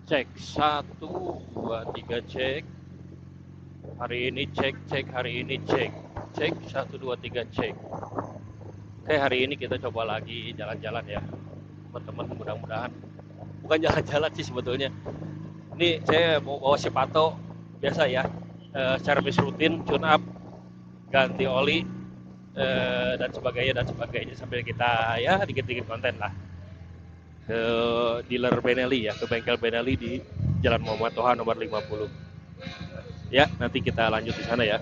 Cek, satu, dua, tiga, cek. Hari ini cek, cek, hari ini cek. Cek, satu, dua, tiga, cek. Oke, hari ini kita coba lagi jalan-jalan ya. Teman-teman, mudah-mudahan. Bukan jalan-jalan sih sebetulnya. Ini saya mau bawa si Pato, biasa ya. Servis rutin, tune up, ganti oli, dan sebagainya sambil kita ya dikit-dikit konten lah ke dealer Benelli ya, ke bengkel Benelli di Jalan Muhammad Toha nomor 50. Ya, nanti kita lanjut di sana ya.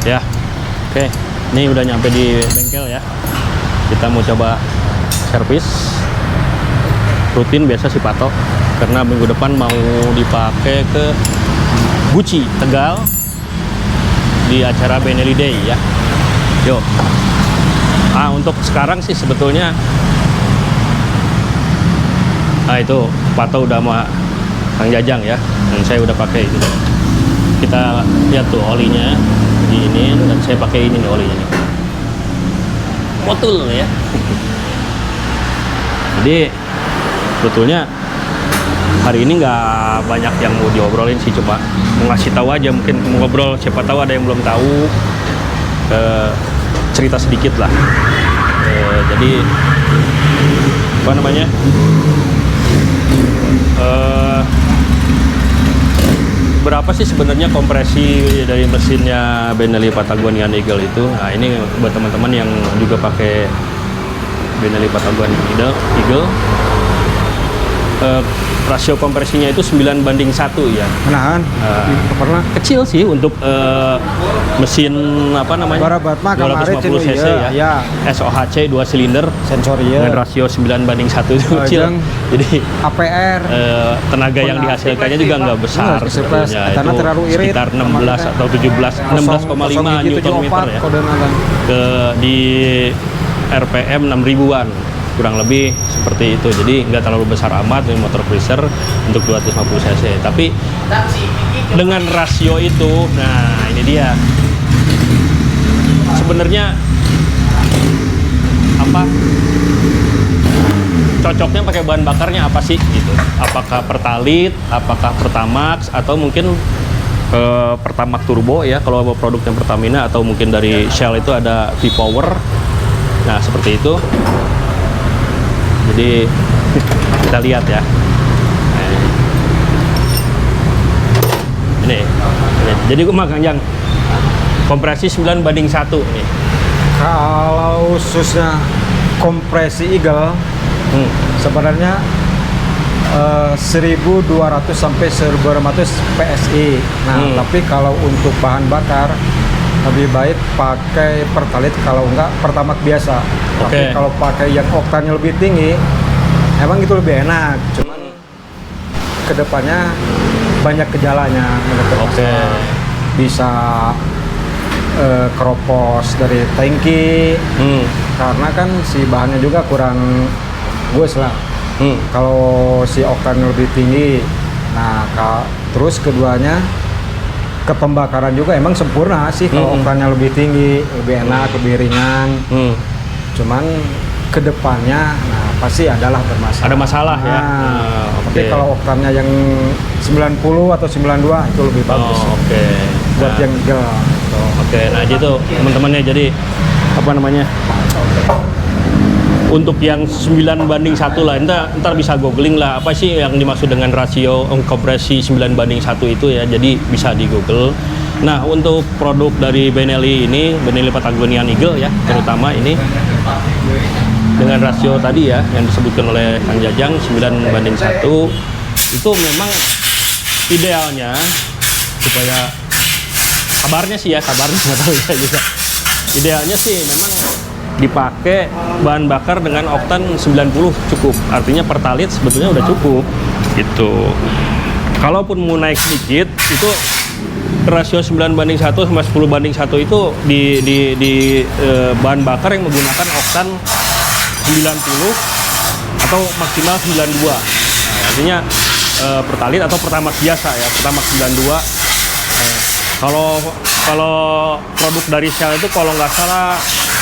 Ya, oke. Ini udah nyampe di bengkel ya. Kita mau coba servis rutin biasa si Pato, karena minggu depan mau dipakai ke Gucci Tegal di acara Benelli Day ya. Yuk. Untuk sekarang sih sebetulnya itu Pato udah sama Kang Jajang ya, dan saya udah pakai itu. Kita lihat tuh olinya di ini, dan saya pakai ini nih olinya nih, Motul ya. Jadi sebetulnya hari ini nggak banyak yang mau diobrolin sih, cuma mau ngasih tahu aja, mungkin mau ngobrol, siapa tahu ada yang belum tahu, cerita sedikit lah. Jadi apa namanya, berapa sih sebenarnya kompresi dari mesinnya Benelli Patagonian Eagle itu? Nah, ini buat teman-teman yang juga pakai Benelli Patagonian Eagle. Rasio kompresinya itu 9:1 ya. Menahan, pernah Kecil sih untuk mesin apa namanya? Barabat mah kemarin 250 cc ya. ya. SOHC 2 silinder Sensor dengan iya. rasio 9:1 itu kecil. Jadi APR tenaga yang dihasilkannya juga nggak besar sebetulnya, karena itu terlalu irit, sekitar 16 atau 17, 16,5 Newton meter ya. Di RPM 6.000-an kurang lebih seperti itu. Jadi nggak terlalu besar amat ini motor cruiser untuk 250 cc, tapi dengan rasio itu, nah ini dia sebenarnya apa cocoknya pakai bahan bakarnya apa sih gitu, apakah Pertalite, apakah Pertamax, atau mungkin Pertamax Turbo ya kalau produknya Pertamina, atau mungkin dari Shell itu ada V-Power. Nah seperti itu. Jadi kita lihat ya. Ini. Jadi Kang Jang, kompresi 9:1 nih. Kalau khususnya kompresi Eagle sebenarnya 1.200 sampai 1.200 PSI. Nah, tapi kalau untuk bahan bakar lebih baik pakai Pertalite, kalau enggak Pertamax biasa. Tapi kalau pakai yang oktannya lebih tinggi, emang itu lebih enak. Cuman kedepannya banyak gejalanya menurut saya. Bisa keropos dari tangki, karena kan si bahannya juga kurang bagus lah. Kalau si oktan lebih tinggi, nah terus keduanya ke pembakaran juga emang sempurna sih kalau oktannya lebih tinggi, lebih enak, lebih ringan. Cuman kedepannya, nah pasti adalah bermasalah. Ada masalah ya. Tapi kalau oktannya yang 90 atau 92 itu lebih bagus. Buat yang Eagle. Nah gitu teman-temannya, jadi apa namanya? Untuk yang 9:1 lah, ntar bisa googling lah apa sih yang dimaksud dengan rasio kompresi 9:1 itu ya, jadi bisa di Google. Nah, untuk produk dari Benelli ini, Benelli Patagonian Eagle ya, terutama ini dengan rasio tadi ya yang disebutkan oleh Kang Jajang 9:1, itu memang idealnya supaya kabarnya nggak tahu ya juga. Idealnya sih memang dipakai bahan bakar dengan oktan 90 cukup. Artinya Pertalite sebetulnya udah cukup gitu. Kalaupun mau naik sedikit itu rasio 9:1 sama 10:1 itu di bahan bakar yang menggunakan oktan 90 atau maksimal 92. Nah, artinya Pertalite atau Pertamax biasa ya, Pertamax 92. Kalau produk dari Shell itu kalau nggak salah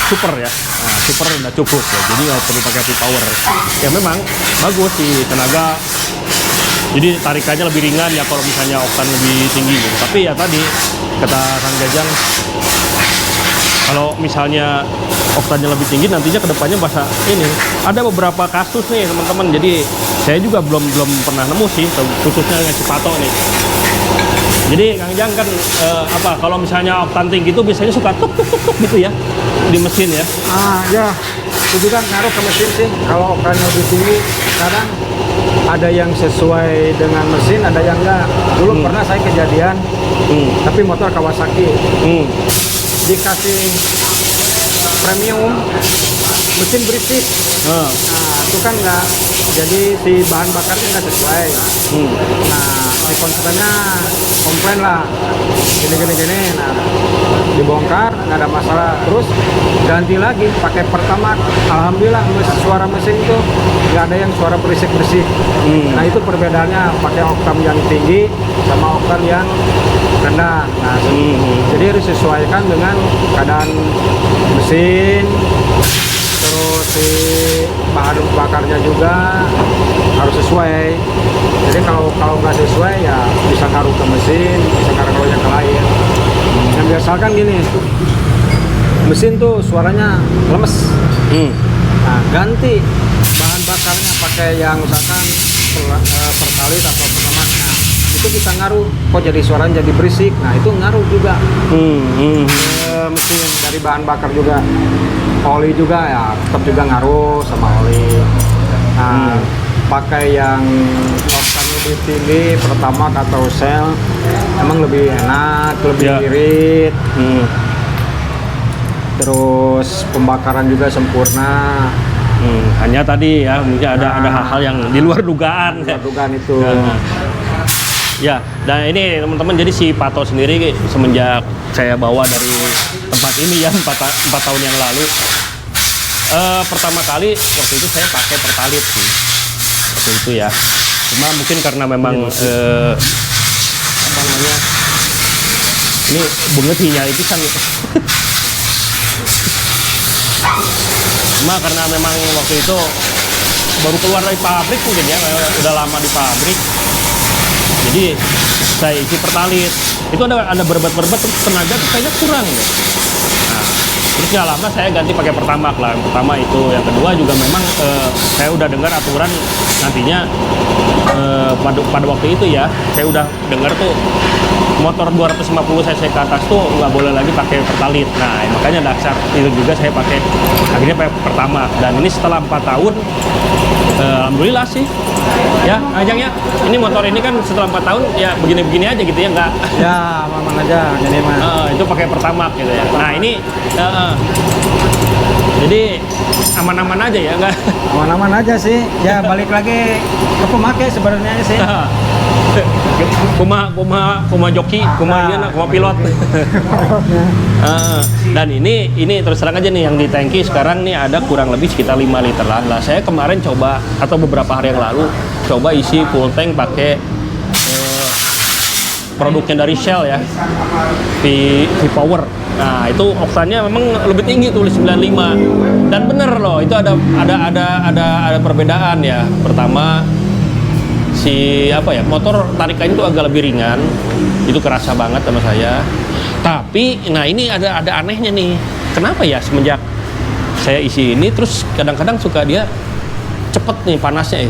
super ya, nah, super udah cukup ya, jadi nggak perlu pakai V-Power. Ya memang bagus sih tenaga, jadi tarikannya lebih ringan ya kalau misalnya oktan lebih tinggi gitu. Tapi ya tadi kata Kang Jajang, kalau misalnya oktannya lebih tinggi nantinya kedepannya bahasa ini ada beberapa kasus nih teman-teman. Jadi saya juga belum pernah nemu sih, khususnya dengan Cipato nih. Jadi Kang Jang kan kalau misalnya oktan tinggi itu biasanya suka tuk gitu ya di mesin ya. Ya, itu juga ngaruh ke mesin sih. Kalau oktannya lebih tinggi, kadang ada yang sesuai dengan mesin, ada yang enggak. Dulu pernah saya kejadian, tapi motor Kawasaki dikasih premium, mesin berisik. Nah, itu kan enggak, jadi si bahan bakarnya nggak sesuai. Nah, si konsumennya komplain lah, gini. Nah, dibongkar, nggak ada masalah. Terus ganti lagi pakai Pertamax. Alhamdulillah suara mesin itu nggak ada yang suara berisik. Nah, itu perbedaannya pakai oktan yang tinggi sama oktan yang rendah. Nah, jadi harus disesuaikan dengan keadaan mesin. Terus si bahan bakarnya juga harus sesuai. Jadi kalau nggak sesuai ya bisa ngaruh ke mesin, bisa ngaruh ke lain. Yang biasa kan gini, mesin tuh suaranya lemes. Nah, ganti bahan bakarnya pakai yang misalkan Pertalite atau Pertamax, itu bisa ngaruh. Kok jadi suaranya jadi berisik? Nah, itu ngaruh juga. Mesin dari bahan bakar juga. Oli juga ya tetap juga ngaruh sama oli. Nah, pakai yang oktan lebih tinggi Pertamax atau Shell emang lebih enak, lebih irit. Terus pembakaran juga sempurna. Hanya tadi ya mungkin ada hal-hal yang di luar dugaan. Itu. Ya, dan ini teman-teman, jadi si Pato sendiri semenjak saya bawa dari tempat ini ya 4 tahun yang lalu, pertama kali waktu itu saya pakai Pertalite sih waktu itu ya. Cuma mungkin karena memang apa namanya, ini banget sinyal itu kan. Cuma karena memang waktu itu baru keluar dari pabrik mungkin ya, udah lama di pabrik. Jadi saya isi Pertalite, itu ada berbat-berbat, terus tenaga tuh kayaknya kurang deh. Nah, terus nggak lama saya ganti pakai Pertamax lah. Yang pertama itu, yang kedua juga memang saya udah dengar aturan nantinya pada waktu itu ya, saya udah dengar tuh motor 250 cc ke atas tuh nggak boleh lagi pakai Pertalite. Nah, makanya dasar itu juga saya pakai akhirnya pakai Pertamax. Dan ini setelah 4 tahun, alhamdulillah sih. Ya, Ajang ya. Ini motor ini kan setelah 4 tahun ya begini-begini aja gitu ya, nggak. Ya, aman aja jadi mah. Itu pakai Pertamax gitu ya. Nah, ini jadi aman-aman aja ya, nggak? Aman-aman aja sih. Ya balik lagi ke pemakai sebenarnya sih. kuma joki, kuma pilot. Dan ini terus terang aja nih yang di tangki sekarang nih ada kurang lebih sekitar 5 literan lah. Saya kemarin coba atau beberapa hari yang lalu coba isi full tank pakai produknya dari Shell ya, V-Power. Nah, itu oktannya memang lebih tinggi, tulis 95. Dan bener loh, itu ada perbedaan ya. Pertama motor tarikannya itu agak lebih ringan. Itu kerasa banget sama saya. Tapi nah ini ada anehnya nih. Kenapa ya semenjak saya isi ini terus kadang-kadang suka dia cepet nih panasnya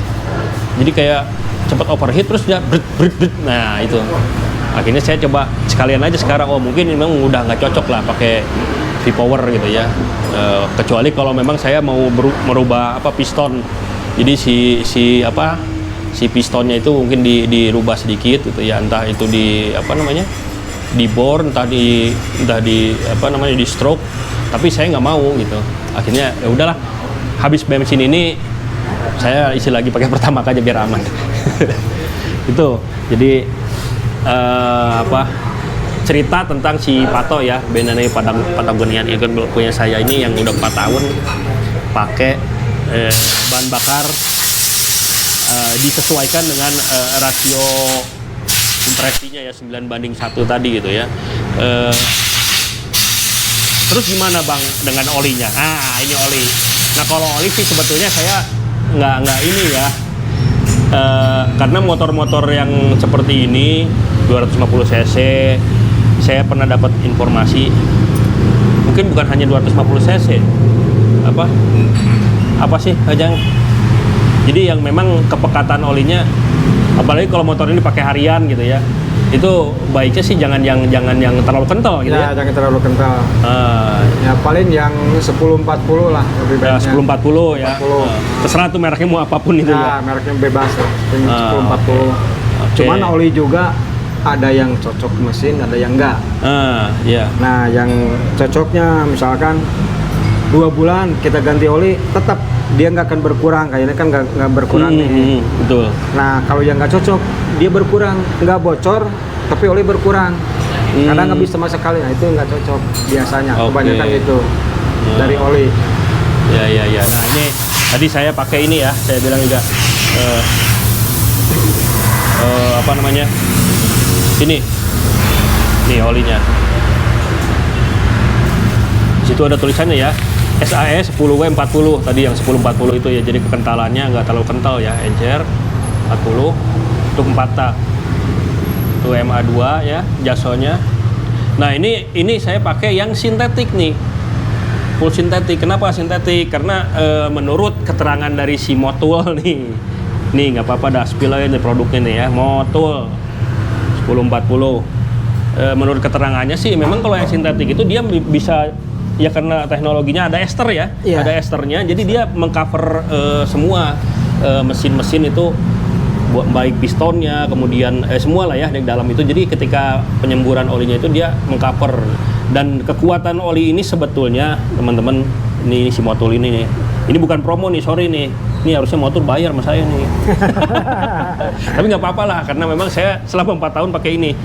Jadi kayak cepet overheat terus dia brit. Nah, itu. Akhirnya saya coba sekalian aja sekarang, mungkin memang udah nggak cocok lah pakai V-Power gitu ya, kecuali kalau memang saya mau merubah piston, jadi si pistonnya itu mungkin dirubah sedikit gitu ya, entah itu di bore, entah di stroke, tapi saya nggak mau gitu. Akhirnya ya udahlah, habis bensin ini saya isi lagi pakai Pertamax aja biar aman. Itu jadi cerita tentang si Pato ya, BNN Patagonian Eagle punya saya ini yang udah 4 tahun pakai bahan bakar disesuaikan dengan rasio kompresinya ya 9:1 tadi gitu ya. Terus gimana Bang dengan olinya? Ini oli. Nah, kalau oli sih sebetulnya saya nggak ini ya. Karena motor-motor yang seperti ini 250 cc saya pernah dapat informasi mungkin bukan hanya 250 cc apa sih Ajang, jadi yang memang kepekatan olinya, apalagi kalau motor ini pakai harian gitu ya, itu baiknya sih jangan yang terlalu kental gitu ya. Jangan terlalu kental. Ya paling yang 1040 lah lebih baiknya. 1040 ya. Terserah tuh mereknya mau apapun itu ya. Mereknya bebas lah. 1040. Okay. Cuman oli juga ada yang cocok mesin, ada yang enggak. Iya. Nah, yang cocoknya misalkan 2 bulan kita ganti oli, tetap dia nggak akan berkurang, kayaknya kan nggak berkurang nih. Betul. Nah, kalau yang nggak cocok, dia berkurang, nggak bocor, tapi oli berkurang. Kadang nggak bisa sama sekali, nah itu nggak cocok biasanya. Kebanyakan itu dari oli. Ya. Nah, ini tadi saya pakai ini ya, saya bilang juga ini olinya. Di situ ada tulisannya ya, SAE 10W40 tadi yang 1040 itu ya, jadi kekentalannya nggak terlalu kental ya, encer 40 untuk 4 tak. Itu MA2 ya, jasonya. Nah, ini saya pakai yang sintetik nih. Full sintetik. Kenapa sintetik? Karena menurut keterangan dari si Motul nih nggak apa-apa dah spill aja nih produknya nih ya, Motul 1040. Menurut keterangannya sih memang kalau yang sintetik itu dia bisa ya, karena teknologinya ada ester ya, ada esternya, jadi dia mengcover semua mesin-mesin itu, baik pistonnya, kemudian semua lah ya di dalam itu. Jadi ketika penyemburan olinya itu dia mengcover, dan kekuatan oli ini sebetulnya teman-teman, ini si Motul ini nih, ini bukan promo nih, sorry nih, ini harusnya Motul bayar sama saya nih. Tapi nggak apa-apa lah, karena memang saya selama 4 tahun pakai ini.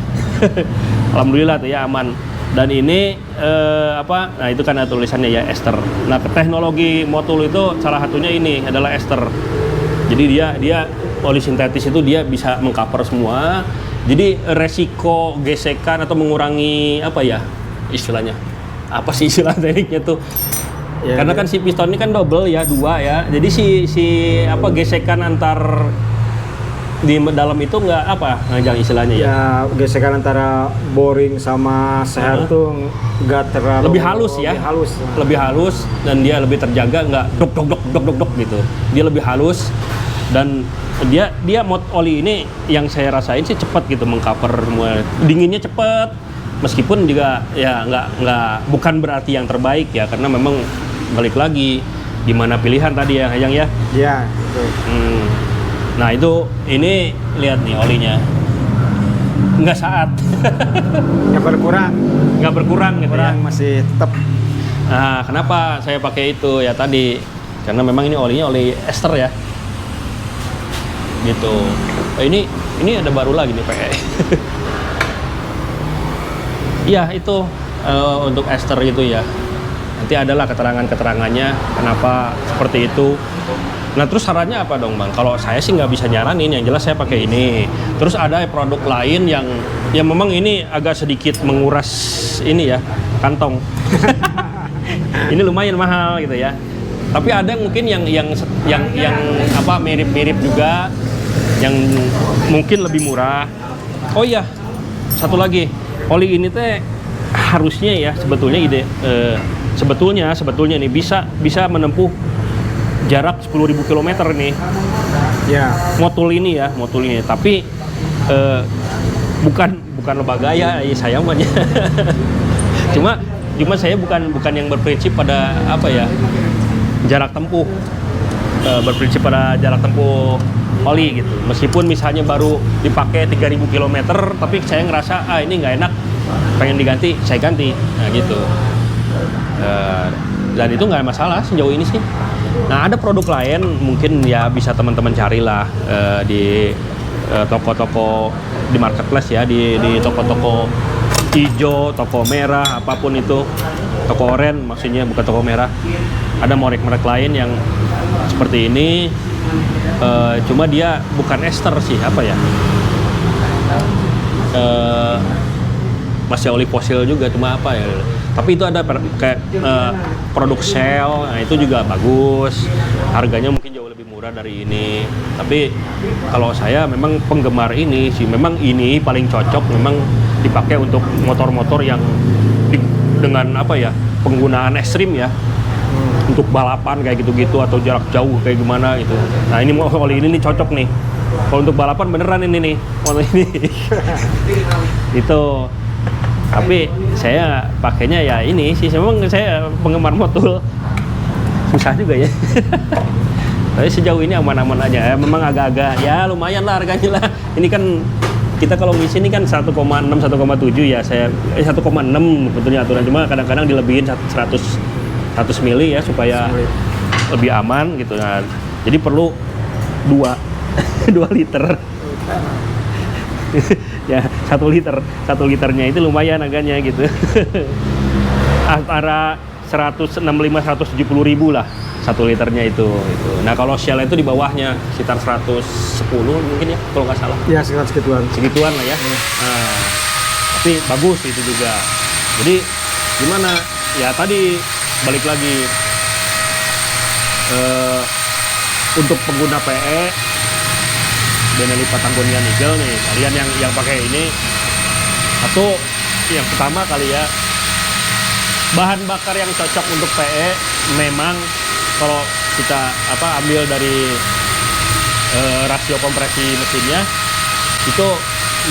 Alhamdulillah tuh ya, aman. Dan ini nah itu kan ada tulisannya ya, ester. Nah, teknologi Motul itu salah satunya ini adalah ester. Jadi dia oli sintetis itu dia bisa mengcover semua. Jadi resiko gesekan atau mengurangi istilahnya. Apa sih istilah tekniknya tuh? Ya, karena kan si piston ini kan double ya, 2 ya. Jadi si gesekan antar di dalam itu ngajang istilahnya ya. Ya, gesekan antara boring sama seher tuh nggak terlalu lebih halus ya. Lebih halus dan dia lebih terjaga, nggak dok gitu. Dia lebih halus Dan dia mod oli ini yang saya rasain sih cepat gitu mengcover semua. Dinginnya cepat, meskipun juga ya nggak bukan berarti yang terbaik ya, karena memang balik lagi gimana pilihan tadi ya Yang ya. Iya, betul. Nah itu ini lihat nih olinya nggak saat. Nggak berkurang. Nggak berkurang gitu ya. Masih tetap. Nah kenapa saya pakai itu ya tadi, karena memang ini olinya oli ester ya gitu. Ini ada baru lagi nih PE. Iya itu untuk ester gitu ya. Nanti adalah keterangannya kenapa seperti itu. Nah terus sarannya apa dong Bang? Kalau saya sih nggak bisa nyaranin, yang jelas saya pakai ini. Terus ada produk lain yang memang ini agak sedikit menguras ini ya, kantong. Ini lumayan mahal gitu ya. Tapi ada mungkin yang apa mirip-mirip juga, yang mungkin lebih murah. Oh iya, satu lagi, oli ini teh harusnya ya sebetulnya sebetulnya nih bisa menempuh jarak 10.000 km nih. Ya. Motul ini. Tapi bukan lembaga ya saya namanya. Cuma saya bukan yang berprinsip pada apa ya, jarak tempuh. Berprinsip pada jarak tempuh oli gitu. Meskipun misalnya baru dipakai 3.000 km, tapi saya ngerasa ini nggak enak, pengen diganti, saya ganti. Nah gitu. Dan itu nggak masalah sejauh ini sih. Nah ada produk lain mungkin ya bisa teman-teman carilah di toko-toko di marketplace ya, di toko-toko hijau, toko merah, apapun itu, toko oranye maksudnya, bukan toko merah. Ada merek-merek lain yang seperti ini, cuma dia bukan ester sih, apa ya? Masih oli fosil juga, cuma apa ya? Tapi itu ada kayak produk Shell, nah itu juga bagus. Harganya mungkin jauh lebih murah dari ini. Tapi kalau saya memang penggemar ini sih, memang ini paling cocok memang dipakai untuk motor-motor yang dengan apa ya, penggunaan ekstrim ya. Untuk balapan kayak gitu-gitu atau jarak jauh kayak gimana gitu. Nah ini oli ini nih cocok nih. Kalau untuk balapan beneran ini nih, oli ini. Itu. Tapi saya pakainya ya ini sih, memang saya penggemar motul. Susah juga ya. Tapi sejauh ini aman-aman aja. Memang agak-agak ya lumayan lah harganya lah. Ini kan kita kalau ngisi ini kan 1,6 1,7 ya. Saya 1,6 sebetulnya aturan, cuma kadang-kadang dilebihin 100 mili ya supaya lebih aman gitu. Nah, jadi perlu 2 liter. Ya 1 liternya itu lumayan harganya gitu. Antara 165-170 ribu lah 1 liternya itu. Nah kalau Shell itu di bawahnya sekitar 110 mungkin ya kalau nggak salah. Ya sekitar segituan lah ya. Nah, tapi bagus itu juga. Jadi gimana ya, tadi balik lagi untuk pengguna PE Benelli Patagonia Nigel nih, kalian yang pakai ini, atau yang pertama kali ya, bahan bakar yang cocok untuk PE memang kalau kita ambil dari rasio kompresi mesinnya, itu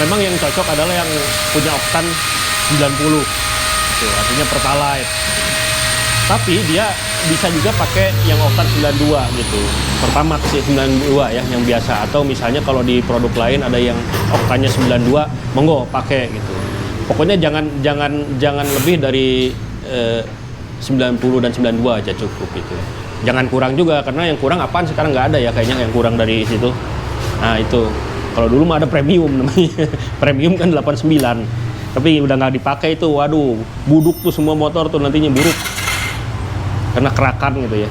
memang yang cocok adalah yang punya oktan 90 itu artinya Pertalite. Tapi dia bisa juga pakai yang oktan 92 gitu. Pertamax sih 92 ya yang biasa, atau misalnya kalau di produk lain ada yang oktannya 92, monggo pakai gitu. Pokoknya jangan lebih dari 90 dan 92 aja cukup gitu. Jangan kurang juga, karena yang kurang apaan sekarang nggak ada ya kayaknya yang kurang dari situ. Nah itu kalau dulu mah ada premium namanya. Premium kan 89. Tapi udah nggak dipakai itu, waduh, buduk tuh semua motor tuh nantinya buruk. Karena kerakan gitu ya.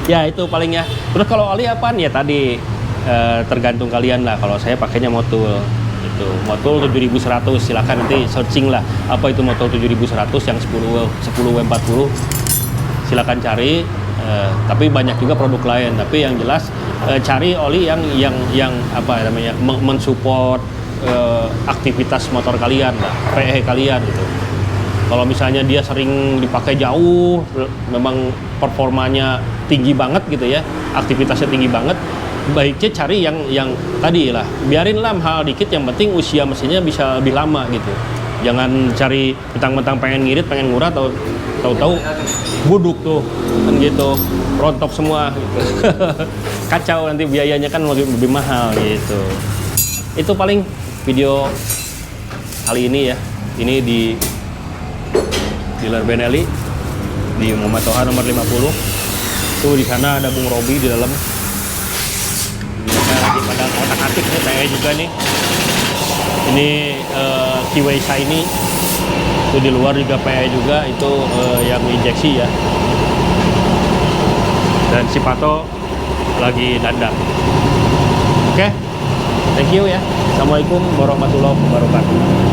Ya itu paling ya. Terus kalau oli apaan ya tadi tergantung kalian lah. Kalau saya pakainya Motul itu Motul 7100, silakan nanti searching lah apa itu Motul 7100 yang 10 W40, silakan cari. Tapi banyak juga produk lain. Tapi yang jelas cari oli yang apa namanya mensupport aktivitas motor kalian lah, PE kalian gitu. Kalau misalnya dia sering dipakai jauh, memang performanya tinggi banget gitu ya, aktivitasnya tinggi banget, baiknya cari yang tadi lah, biarinlah mahal dikit, yang penting usia mesinnya bisa lebih lama gitu. Jangan cari mentang-mentang pengen ngirit, pengen murah, tahu-tahu buduk tuh kan gitu, rontok semua gitu. Kacau, nanti biayanya kan lebih mahal gitu. Itu paling video kali ini ya. Ini di dealer Benelli di Muhammad Toha nomor 50. Tuh di sana ada Bung Robi di dalam. Mereka lagi pada otak-atik nih, saya juga nih. Ini Kiway Shiny. Itu di luar juga PE juga, itu yang injeksi ya. Dan si Pato lagi dandan. Oke, thank you ya. Assalamualaikum warahmatullahi wabarakatuh.